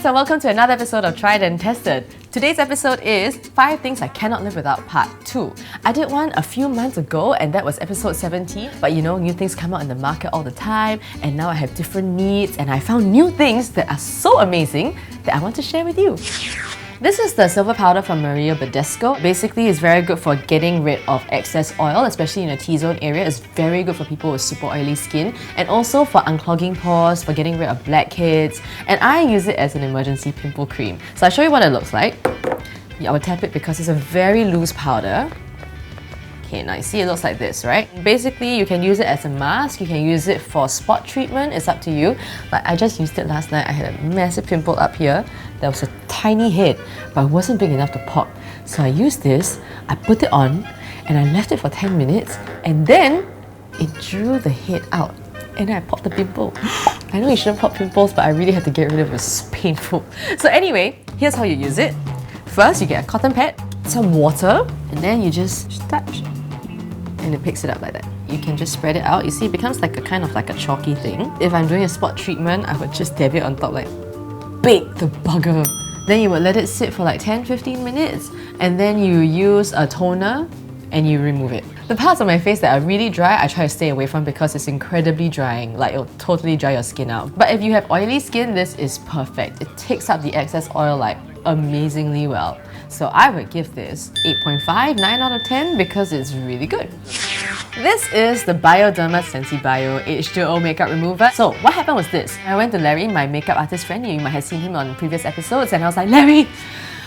guys, and welcome to another episode of Tried and Tested. Today's episode is 5 Things I Cannot Live Without Part 2. I did one a few months ago and that was episode 17, but you know, new things come out in the market all the time and now I have different needs and I found new things that are so amazing that I want to share with you. This is the silver powder from Maria Badescu. Basically, it's very good for getting rid of excess oil, especially in a T-zone area. It's very good for people with super oily skin and also for unclogging pores, for getting rid of blackheads. And I use it as an emergency pimple cream. So I'll show you what it looks like. I will tap it because it's a very loose powder. Okay, now you see it looks like this, right? Basically, you can use it as a mask, you can use it for spot treatment, it's up to you. But I just used it last night. I had a massive pimple up here. There was a tiny head, but it wasn't big enough to pop. So I used this, I put it on, and I left it for 10 minutes, and then it drew the head out. And then I popped the pimple. I know you shouldn't pop pimples, but I really had to get rid of it. It was painful. So anyway, here's how you use it. First, you get a cotton pad, some water, and then you just touch. And it picks it up like that. You can just spread it out. You see, it becomes like a kind of like a chalky thing. If I'm doing a spot treatment, I would just dab it on top like, bake the bugger. Then you would let it sit for like 10-15 minutes and then you use a toner and you remove it. The parts of my face that are really dry, I try to stay away from because it's incredibly drying. Like, it'll totally dry your skin out. But if you have oily skin, this is perfect. It takes up the excess oil like amazingly well. So I would give this 8.5, 9 out of 10 because it's really good. This is the Bioderma Sensibio H2O makeup remover. So what happened was this. I went to Larry, my makeup artist friend. You might have seen him on previous episodes, and I was like, Larry,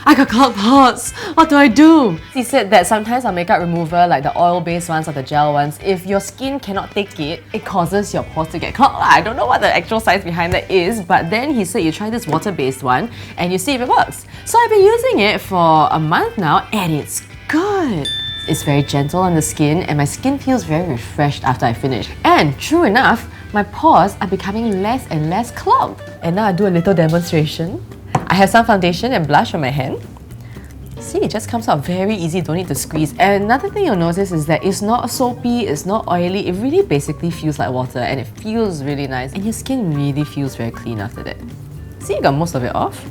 I got clogged pores. What do I do? He said that sometimes our makeup remover, like the oil-based ones or the gel ones, if your skin cannot take it, it causes your pores to get clogged. I don't know what the actual science behind that is, but then he said you try this water-based one and you see if it works. So I've been using it for a month now and it's good. It's very gentle on the skin and my skin feels very refreshed after I finish. And true enough, my pores are becoming less and less clogged. And now I do a little demonstration. I have some foundation and blush on my hand. See, it just comes out very easy, don't need to squeeze. And another thing you'll notice is that it's not soapy, it's not oily, it really basically feels like water and it feels really nice. And your skin really feels very clean after that. See, you got most of it off.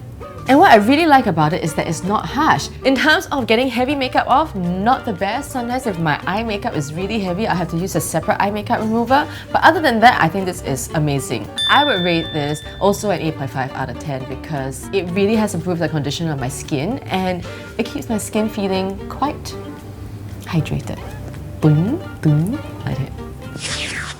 And what I really like about it is that it's not harsh. In terms of getting heavy makeup off, not the best. Sometimes if my eye makeup is really heavy, I have to use a separate eye makeup remover. But other than that, I think this is amazing. I would rate this also an 8.5 out of 10 because it really has improved the condition of my skin and it keeps my skin feeling quite hydrated. Boom, boom, like that.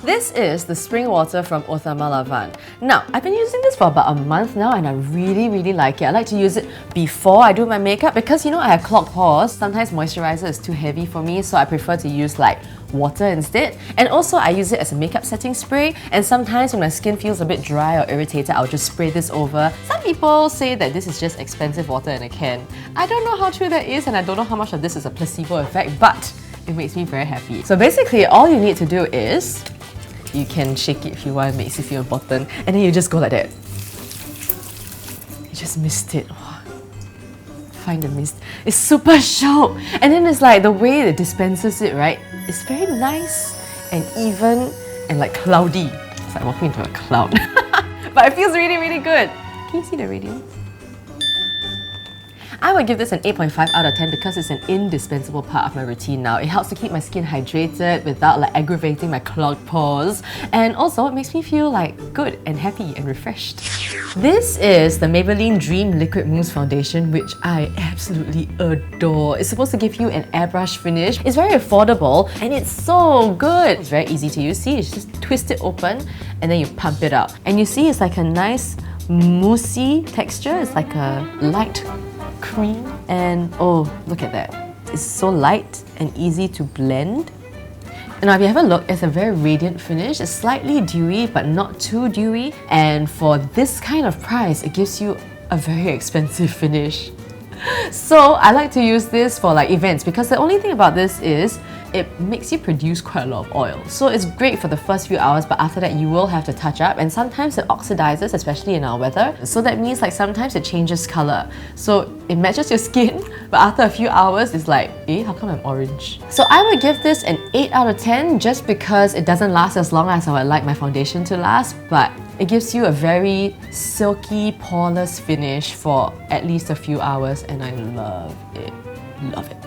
This is the spring water from Utama Lavan. Now, I've been using this for about a month now and I really like it. I like to use it before I do my makeup because you know I have clogged pores. Sometimes moisturizer is too heavy for me, so I prefer to use like water instead. And also I use it as a makeup setting spray, and sometimes when my skin feels a bit dry or irritated, I'll just spray this over. Some people say that this is just expensive water in a can. I don't know how true that is and I don't know how much of this is a placebo effect, but it makes me very happy. So basically all you need to do is you can shake it if you want, it makes you feel important, and then you just go like that. You just mist it. Oh, find the mist. It's super sharp. And then it's like the way it dispenses it, right? It's very nice and even and like cloudy. It's like walking into a cloud. But it feels really good. Can you see the radiance? I would give this an 8.5 out of 10 because it's an indispensable part of my routine now. It helps to keep my skin hydrated without like aggravating my clogged pores. And also, it makes me feel like good and happy and refreshed. This is the Maybelline Dream Liquid Mousse Foundation, which I absolutely adore. It's supposed to give you an airbrush finish. It's very affordable and it's so good. It's very easy to use. See, it's just twist it open and then you pump it out. And you see it's like a nice moussey texture. It's like a light cream and oh, look at that. It's so light and easy to blend. And now if you have a look, it's a very radiant finish. It's slightly dewy but not too dewy, and for this kind of price it gives you a very expensive finish. So I like to use this for like events because the only thing about this is it makes you produce quite a lot of oil. So it's great for the first few hours, but after that you will have to touch up, and sometimes it oxidizes, especially in our weather. So that means like sometimes it changes color. So it matches your skin, but after a few hours it's like, eh, how come I'm orange? So I would give this an 8 out of 10 just because it doesn't last as long as I would like my foundation to last, but It gives you a very silky, poreless finish for at least a few hours, and I love it. Love it.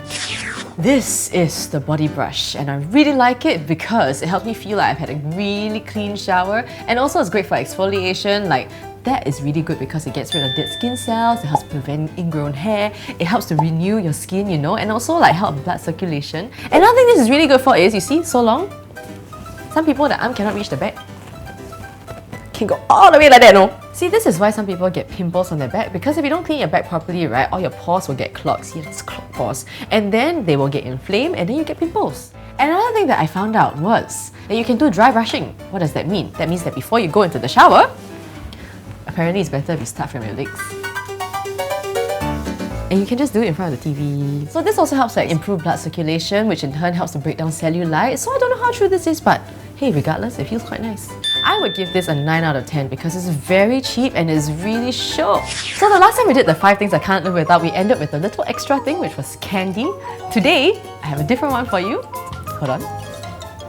This is the body brush, and I really like it because it helps me feel like I've had a really clean shower, and also it's great for exfoliation. Like, that is really good because it gets rid of dead skin cells, it helps prevent ingrown hair, it helps to renew your skin, you know, and also like help blood circulation. Another thing this is really good for is, you see, so long, some people, the arm cannot reach the back. Can go all the way like that, no? See, this is why some people get pimples on their back, because if you don't clean your back properly, right, all your pores will get clogged. See, it's clogged pores. And then they will get inflamed and then you get pimples. Another thing that I found out was that you can do dry brushing. What does that mean? That means that before you go into the shower, apparently it's better if you start from your legs. And you can just do it in front of the TV. So this also helps like improve blood circulation, which in turn helps to break down cellulite. So I don't know how true this is, but hey, regardless, it feels quite nice. I would give this a 9 out of 10 because it's very cheap and it's really sure. So the last time we did the 5 things I can't live without, we ended with a little extra thing, which was candy. Today, I have a different one for you. Hold on.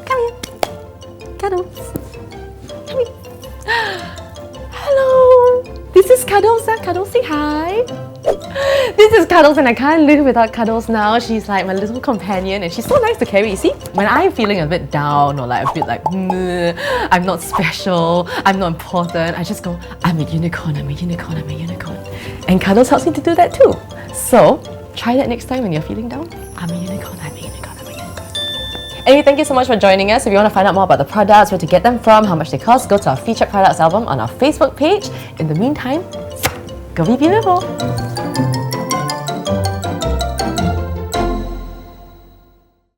Come here. Cuddles. Come here. Hello. This is Cuddles. Cuddles, say hi. This is Cuddles and I can't live without Cuddles now. She's like my little companion and she's so nice to carry. You see, when I'm feeling a bit down or like a bit like, I'm not special, I'm not important, I just go, I'm a unicorn, I'm a unicorn, I'm a unicorn. And Cuddles helps me to do that too. So, try that next time when you're feeling down. I'm a unicorn, I'm a unicorn, I'm a unicorn. Anyway, thank you so much for joining us. If you want to find out more about the products, where to get them from, how much they cost, go to our featured products album on our Facebook page. In the meantime, go be beautiful!